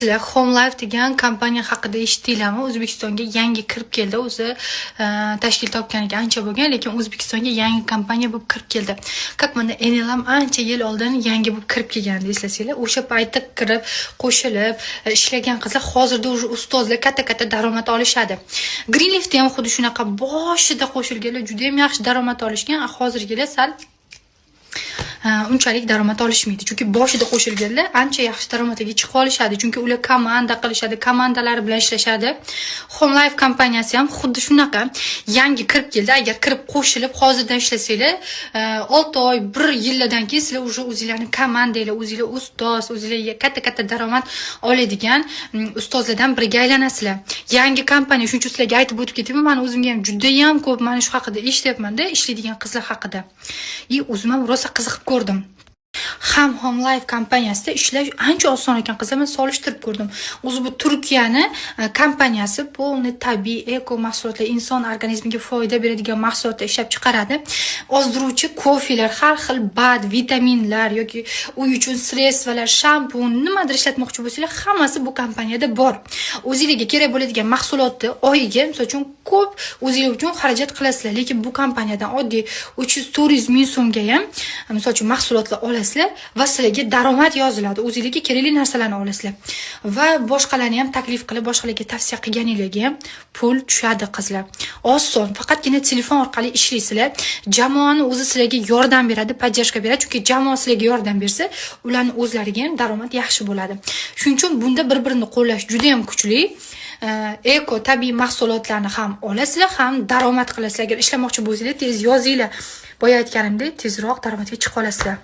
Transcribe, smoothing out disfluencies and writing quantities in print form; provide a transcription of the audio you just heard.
Home Life degan kompaniya haqida eshitdinglarmi? O'zbekistonga yangi kirib keldi. O'zi tashkil topganiga ancha bo'lgan, lekin O'zbekistonga yangi kompaniya bo'lib kirib keldi. Как mana Enelam ancha yil oldin yangi bo'lib kirib kelgandi, eslasanglar. O'sha paytda kirib, qo'shilib ishlagan qizlar hozirda уже ustozlar katta daromad olishadi. Greenleaf'da ham xuddi shunaqa boshida qo'shilganlar juda ham yaxshi daromad olishgan. Hozirgilar sal unchalik daromad olishmaydi. Chunki boshida qo'shilganlar ancha yaxshi daromadga chiqa olishadi. Chunki ular komanda qilishadi, komandalar bilan ishlashadi. Home Life kompaniyasi ham xuddi shunaqa yangi kirib keldi. Agar kirib qo'shilib hozirdan ishlasanglar, 6 oy, 1 yildan keyin sizlar уже o'zingizlarning komandanglar, o'zingizlar ustoz, o'zingizlar katta daromad oladigan ustozlardan biriga aylanasizlar. Yangi kompaniya, shuning uchun sizlarga aytib o'tib ketaman. Men o'zimga ham juda ham ko'p mana shu haqida eshityapman-da, ishlaydigan qizlar haqida. O'zim ham rosa qiziqib ko'rdim. Ham Home Life kompaniyasida ishlash ancha oson ekan, qizim, solishtirib ko'rdim. O'zi bu Turkiyani kompaniyasi polni tabiiy eko mahsulotlar, inson organizmiga foyda beradigan mahsulotlar ishlab chiqaradi. Ozdiruvchi kofelar, har xil bad, vitaminlar yoki uy uchun sredstvalar, shampun, nimadir ishlatmoqchi bo'lsanglar, hammasi bu kompaniyada bor. O'zingizga kerak bo'ladigan mahsulotni oyiga, misol uchun, ko'p o'zingiz uchun xarajat qilasizlar, lekin bu kompaniyadan oddiy 300-400 ming so'mga ham misol uchun mahsulotlar olasizlar va sizlarga daromad yoziladi. O'zingizga kerakli narsalarni olasizlar. Va boshqalarni ham taklif qilib, boshqalarga tavsiya qilganingizga ham pul tushadi, qizlar. Oson, faqatgina telefon orqali ishlaysizlar. Jamoani o'zi sizlarga yordam beradi, podдержка beradi. Chunki jamoa sizlarga yordam bersa, ularning o'zlariga ham daromad yaxshi bo'ladi. Shuning uchun bunda bir-birini qo'llash juda ham kuchli. Eko tabiiy mahsulotlarni ham olasizlar, ham daromad qilasizlar. Agar ishlamoqchi bo'lsangiz, tez yozinglar. Boya aytganimdek, tezroq daromadga chiqa olasizlar.